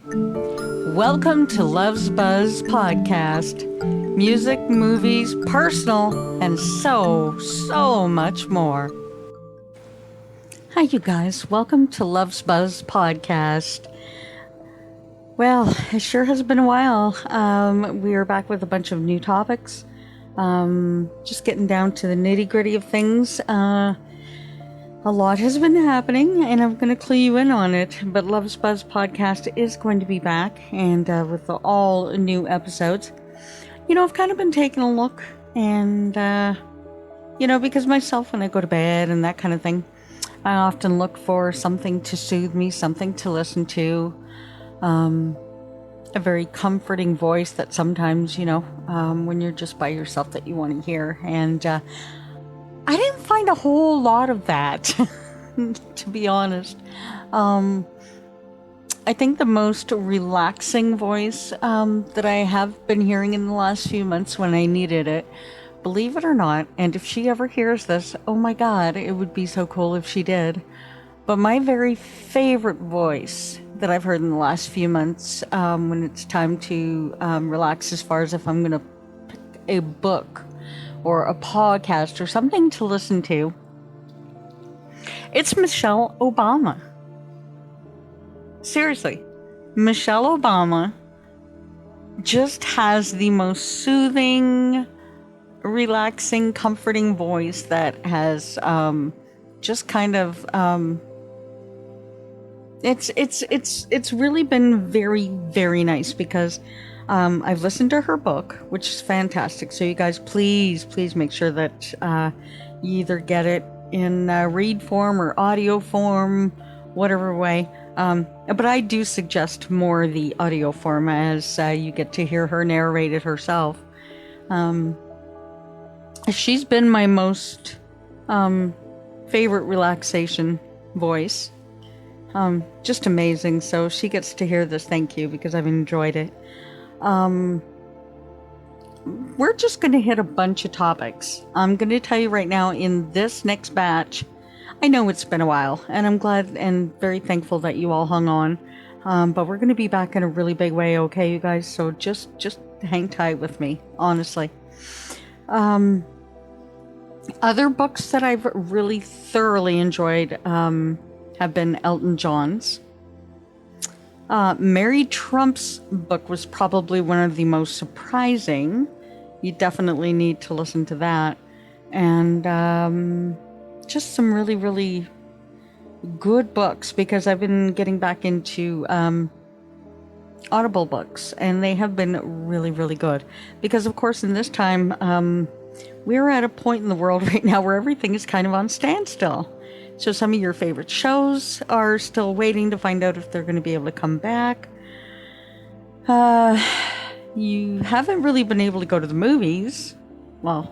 Welcome to Love's Buzz Podcast. Music, movies, personal, and so much more. Hi, you guys. Welcome to Love's Buzz Podcast. Well, it sure has been a while. We are back with a bunch of new topics. Just getting down to the nitty-gritty of things. A lot has been happening, and I'm going to clue you in on it. But Love's Buzz Podcast is going to be back, and with all new episodes. You know, I've kind of been taking a look, and, because myself, when I go to bed and that kind of thing, I often look for something to soothe me, something to listen to, a very comforting voice that sometimes, when you're just by yourself that you want to hear. And I didn't find a whole lot of that, to be honest. I think the most relaxing voice that I have been hearing in the last few months when I needed it, believe it or not, and if she ever hears this, oh my God, it would be so cool if she did. But my very favorite voice that I've heard in the last few months when it's time to relax, as far as if I'm going to pick a book or a podcast or something to listen to, it's Michelle Obama. Seriously, Michelle Obama just has the most soothing, relaxing, comforting voice that has just kind of it's really been very, very nice because I've listened to her book, which is fantastic. So you guys, please make sure that you either get it in read form or audio form, whatever way. But I do suggest more the audio form, as you get to hear her narrate it herself. She's been my most favorite relaxation voice. Just amazing. So she gets to hear this. Thank you, because I've enjoyed it. We're just going to hit a bunch of topics. I'm going to tell you right now, in this next batch, I know it's been a while, and I'm glad and very thankful that you all hung on. But we're going to be back in a really big way, okay, you guys? So just hang tight with me, honestly. Other books that I've really thoroughly enjoyed have been Elton John's. Mary Trump's book was probably one of the most surprising. You definitely need to listen to that. And just some really, really good books, because I've been getting back into Audible books, and they have been really, really good. Because, of course, in this time, we're at a point in the world right now where everything is kind of on standstill. So some of your favorite shows are still waiting to find out if they're going to be able to come back. You haven't really been able to go to the movies. Well,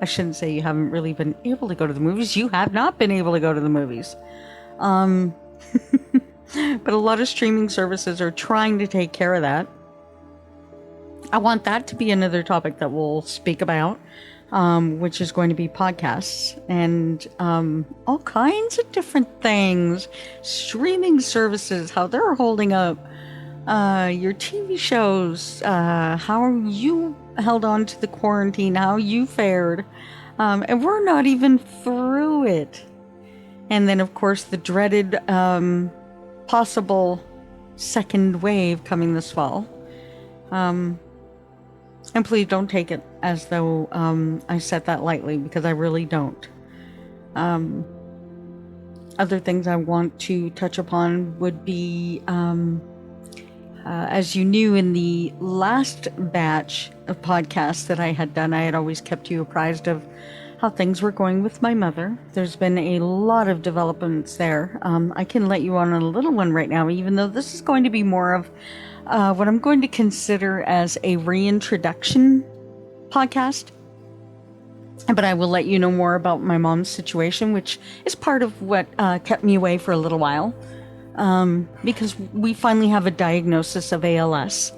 I shouldn't say you haven't really been able to go to the movies. You have not been able to go to the movies. But a lot of streaming services are trying to take care of that. I want that to be another topic that we'll speak about. Which is going to be podcasts and all kinds of different things, streaming services, how they're holding up, your TV shows, how you held on to the quarantine, how you fared, and we're not even through it. And then, of course, the dreaded possible second wave coming this fall. And please don't take it as though I said that lightly, because I really don't. Other things I want to touch upon would be, as you knew in the last batch of podcasts that I had done, I had always kept you apprised of how things were going with my mother. There's been a lot of developments there. I can let you on a little one right now, even though this is going to be more of what I'm going to consider as a reintroduction podcast. But I will let you know more about my mom's situation, which is part of what kept me away for a little while. Because we finally have a diagnosis of ALS.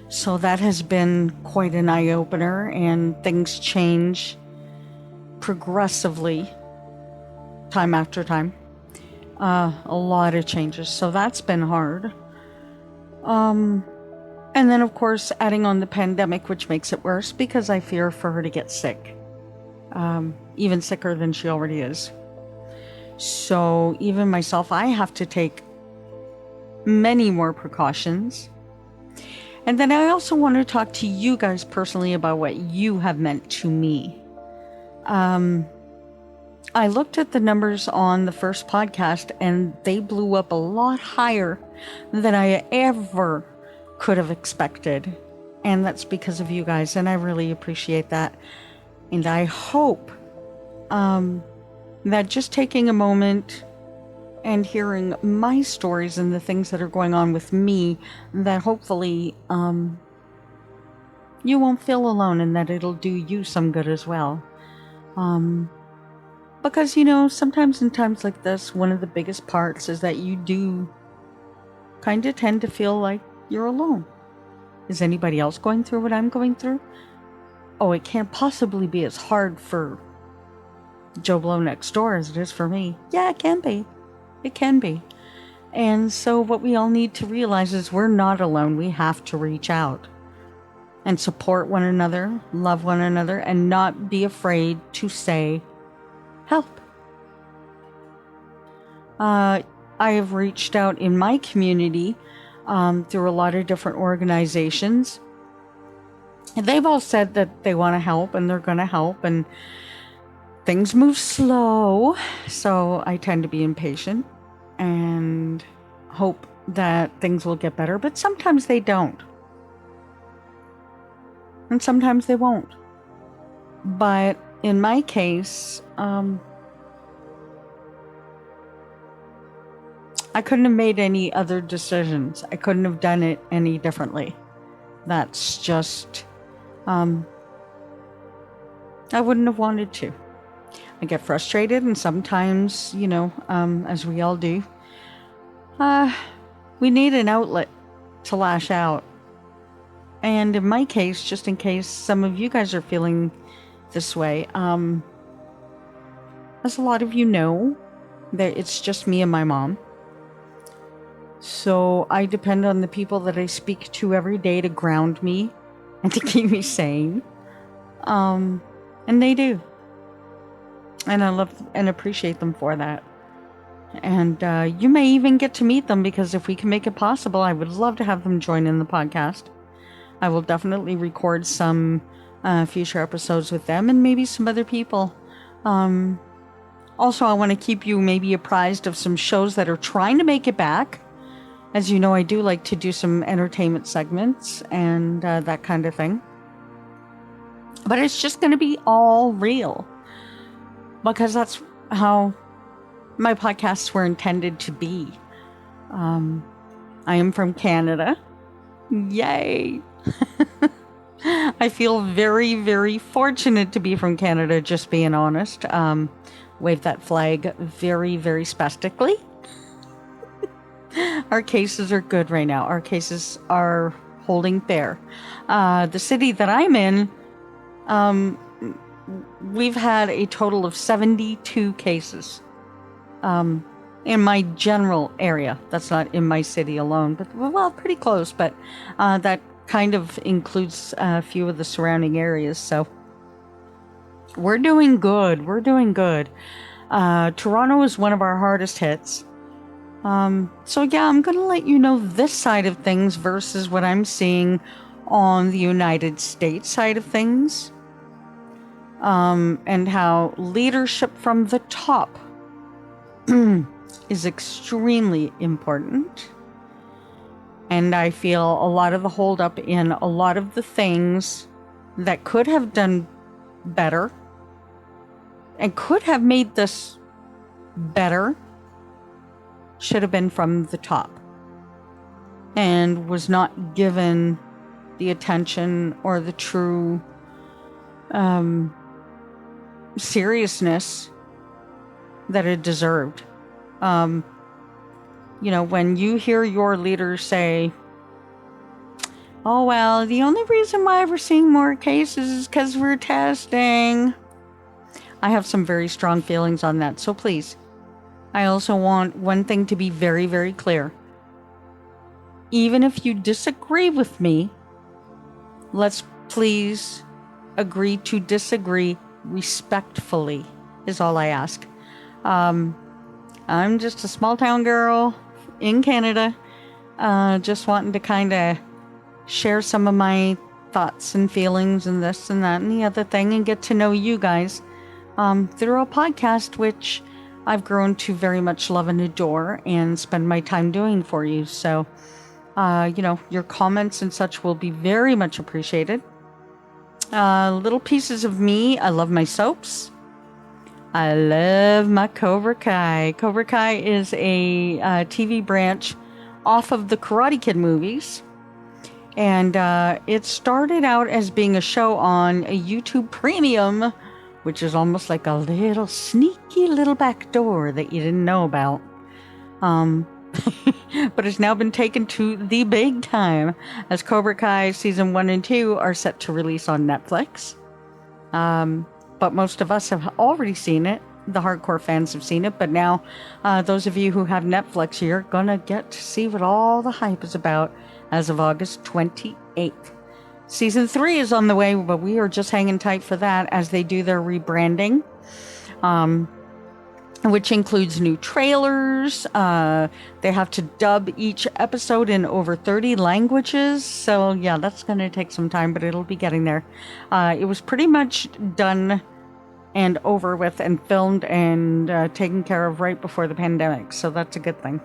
So that has been quite an eye-opener, and things change progressively time after time. A lot of changes. So that's been hard. And then, of course, adding on the pandemic, which makes it worse because I fear for her to get sick. Even sicker than she already is. So even myself, I have to take many more precautions. And then I also want to talk to you guys personally about what you have meant to me. I looked at the numbers on the first podcast and they blew up a lot higher than I ever could have expected. And that's because of you guys. And I really appreciate that. And I hope that just taking a moment and hearing my stories and the things that are going on with me, that hopefully you won't feel alone and that it'll do you some good as well. Because, sometimes in times like this, one of the biggest parts is that you do kind of tend to feel like you're alone. Is anybody else going through what I'm going through? Oh, it can't possibly be as hard for Joe Blow next door as it is for me. Yeah, it can be. It can be. And so what we all need to realize is we're not alone. We have to reach out and support one another, love one another, and not be afraid to say, help. I have reached out in my community through a lot of different organizations. And they've all said that they want to help and they're going to help, and things move slow. So I tend to be impatient and hope that things will get better, but sometimes they don't. And sometimes they won't. But in my case, I couldn't have made any other decisions. I couldn't have done it any differently. That's just, I wouldn't have wanted to. I get frustrated, and sometimes, as we all do, we need an outlet to lash out. And in my case, just in case some of you guys are feeling this way, as a lot of you know, that it's just me and my mom. So I depend on the people that I speak to every day to ground me and to keep me sane. And they do. And I love and appreciate them for that. And you may even get to meet them, because if we can make it possible, I would love to have them join in the podcast. I will definitely record some future episodes with them and maybe some other people. Also, I want to keep you maybe apprised of some shows that are trying to make it back. As you know, I do like to do some entertainment segments and that kind of thing. But it's just going to be all real, because that's how my podcasts were intended to be. I am from Canada. Yay! I feel very, very fortunate to be from Canada, just being honest. Wave that flag very, very spastically. Our cases are good right now. Our cases are holding fair. The city that I'm in, we've had a total of 72 cases in my general area. That's not in my city alone, but well, pretty close. But that kind of includes a few of the surrounding areas. So we're doing good. We're doing good. Toronto is one of our hardest hits. So yeah, I'm going to let you know this side of things versus what I'm seeing on the United States side of things. And how leadership from the top is extremely important. And I feel a lot of the holdup in a lot of the things that could have done better and could have made this better should have been from the top and was not given the attention or the true seriousness that it deserved. When you hear your leaders say, oh, well, the only reason why we're seeing more cases is because we're testing. I have some very strong feelings on that. So please, I also want one thing to be very, very clear. even if you disagree with me, let's please agree to disagree respectfully, is all I ask. I'm just a small town girl in Canada, just wanting to kind of share some of my thoughts and feelings and this and that and the other thing, and get to know you guys through a podcast, which I've grown to very much love and adore and spend my time doing for you. So, your comments and such will be very much appreciated. Little pieces of me. I love my soaps. I love my Cobra Kai. Cobra Kai is a TV branch off of the Karate Kid movies. And it started out as being a show on a YouTube Premium, which is almost like a little sneaky little back door that you didn't know about. But it's now been taken to the big time, as Cobra Kai season 1 and 2 are set to release on Netflix. But most of us have already seen it. The hardcore fans have seen it. But now, those of you who have Netflix, you're going to get to see what all the hype is about as of August 28th. Season 3 is on the way, but we are just hanging tight for that as they do their rebranding, which includes new trailers. They have to dub each episode in over 30 languages. So yeah, that's going to take some time, but it'll be getting there. It was pretty much done and over with and filmed and taken care of right before the pandemic. So that's a good thing.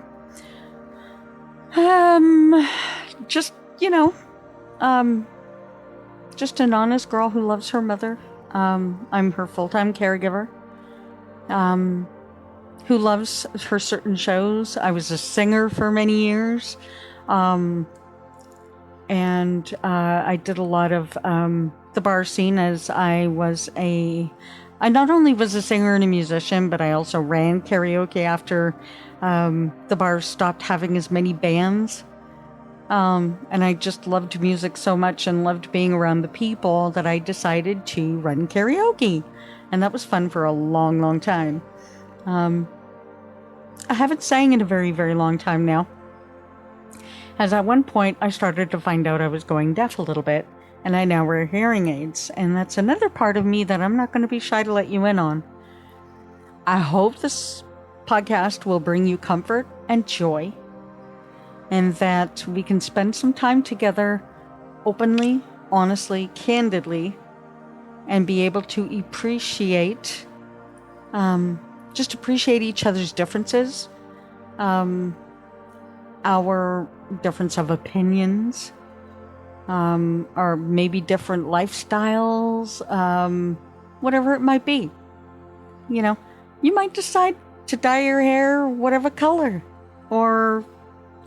Just an honest girl who loves her mother. I'm her full-time caregiver. Who loves her certain shows. I was a singer for many years. And I did a lot of the bar scene, as I not only was a singer and a musician, but I also ran karaoke after the bars stopped having as many bands. And I just loved music so much and loved being around the people that I decided to run karaoke. And that was fun for a long, long time. I haven't sang in a very, very long time now. As at one point, I started to find out I was going deaf a little bit, and I now wear hearing aids. And that's another part of me that I'm not going to be shy to let you in on. I hope this podcast will bring you comfort and joy, and that we can spend some time together openly, honestly, candidly, and be able to appreciate each other's differences, our difference of opinions, or maybe different lifestyles, whatever it might be. You might decide to dye your hair whatever color, or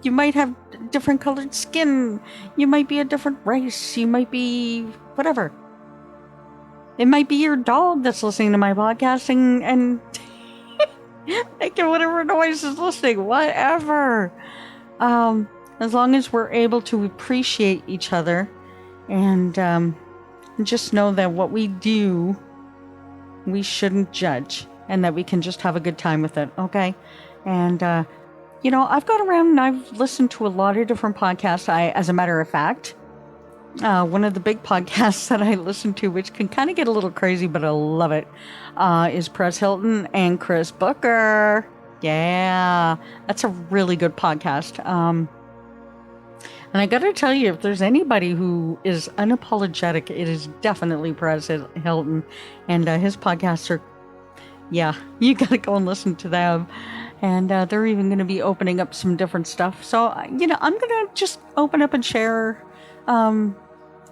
you might have different colored skin. You might be a different race. You might be whatever. It might be your dog that's listening to my podcast and making whatever noise is listening, whatever. As long as we're able to appreciate each other and just know that what we do, we shouldn't judge, and that we can just have a good time with it, okay? And, I've gone around and I've listened to a lot of different podcasts. As a matter of fact, one of the big podcasts that I listen to, which can kind of get a little crazy, but I love it, is Perez Hilton and Chris Booker. Yeah, that's a really good podcast. And I got to tell you, if there's anybody who is unapologetic, it is definitely Perez Hilton. And his podcasts are, yeah, you got to go and listen to them. And they're even going to be opening up some different stuff. So, I'm going to just open up and share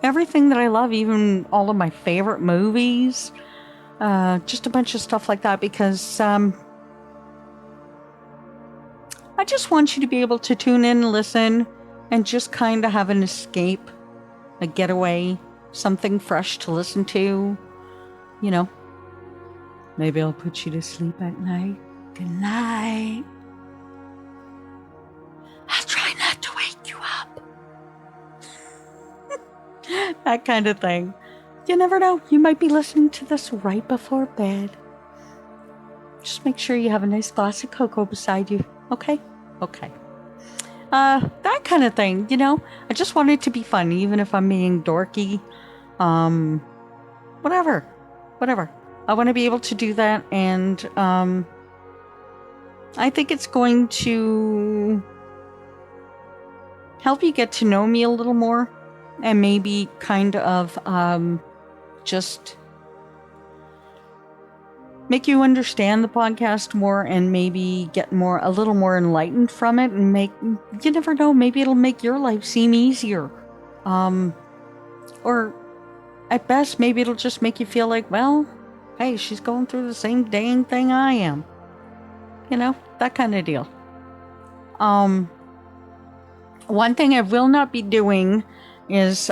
everything that I love, even all of my favorite movies, just a bunch of stuff like that, because I just want you to be able to tune in and listen and just kind of have an escape, a getaway, something fresh to listen to. Maybe I'll put you to sleep at night. Good night. I'll try not to wake you up. That kind of thing. You never know. You might be listening to this right before bed. Just make sure you have a nice glass of cocoa beside you. Okay? Okay. That kind of thing, I just want it to be fun, even if I'm being dorky. Whatever. I want to be able to do that, and I think it's going to help you get to know me a little more, and maybe kind of just make you understand the podcast more, and maybe get a little more enlightened from it, and you never know, maybe it'll make your life seem easier. Or at best, maybe it'll just make you feel like, well, hey, she's going through the same dang thing I am. That kind of deal. One thing I will not be doing is,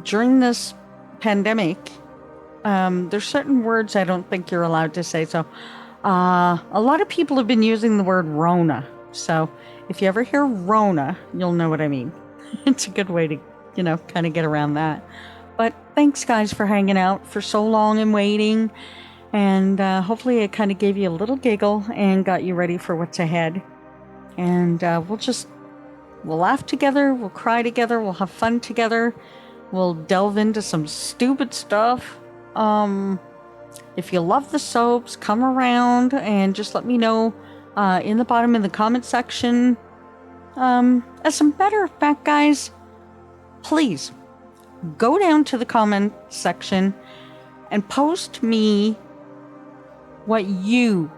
during this pandemic, there's certain words I don't think you're allowed to say. So, a lot of people have been using the word Rona. So, if you ever hear Rona, you'll know what I mean. It's a good way to, kind of get around that. But thanks, guys, for hanging out for so long and waiting. And hopefully it kind of gave you a little giggle and got you ready for what's ahead. And we'll laugh together, we'll cry together, we'll have fun together, we'll delve into some stupid stuff. If you love the soaps, come around and just let me know in the bottom in the comment section. As a matter of fact, guys, please go down to the comment section and post me what you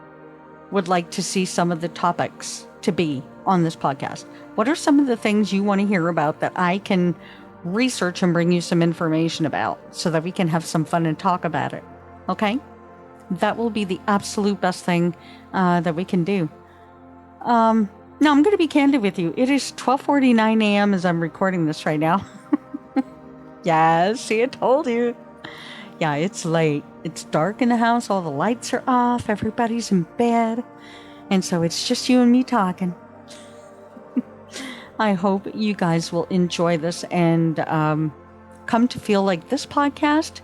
would like to see some of the topics to be on this podcast. What are some of the things you want to hear about that I can research and bring you some information about, so that we can have some fun and talk about it? Okay? That will be the absolute best thing that we can do. Now, I'm going to be candid with you. It is 12:49 a.m. as I'm recording this right now. Yeah, see, I told you. Yeah, it's late. It's dark in the house. All the lights are off. Everybody's in bed. And so it's just you and me talking. I hope you guys will enjoy this and come to feel like this podcast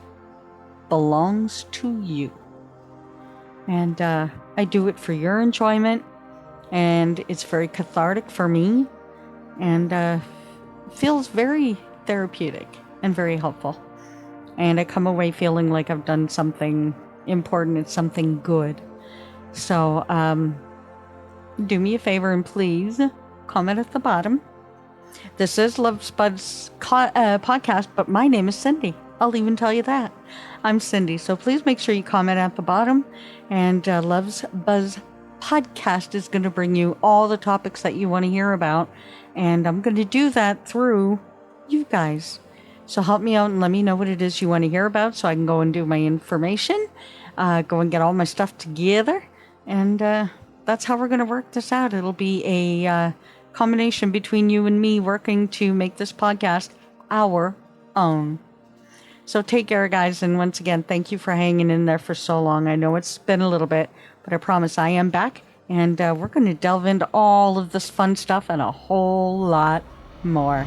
belongs to you. And I do it for your enjoyment. And it's very cathartic for me. And feels very therapeutic and very helpful. And I come away feeling like I've done something important and something good. So, do me a favor and please comment at the bottom. This is Love's Buzz podcast, but my name is Cindy. I'll even tell you that. I'm Cindy. So please make sure you comment at the bottom. And Love's Buzz podcast is going to bring you all the topics that you want to hear about. And I'm going to do that through you guys. So help me out and let me know what it is you want to hear about, so I can go and do my information, go and get all my stuff together. And that's how we're going to work this out. It'll be a combination between you and me working to make this podcast our own. So take care, guys. And once again, thank you for hanging in there for so long. I know it's been a little bit, but I promise I am back. And we're going to delve into all of this fun stuff and a whole lot more.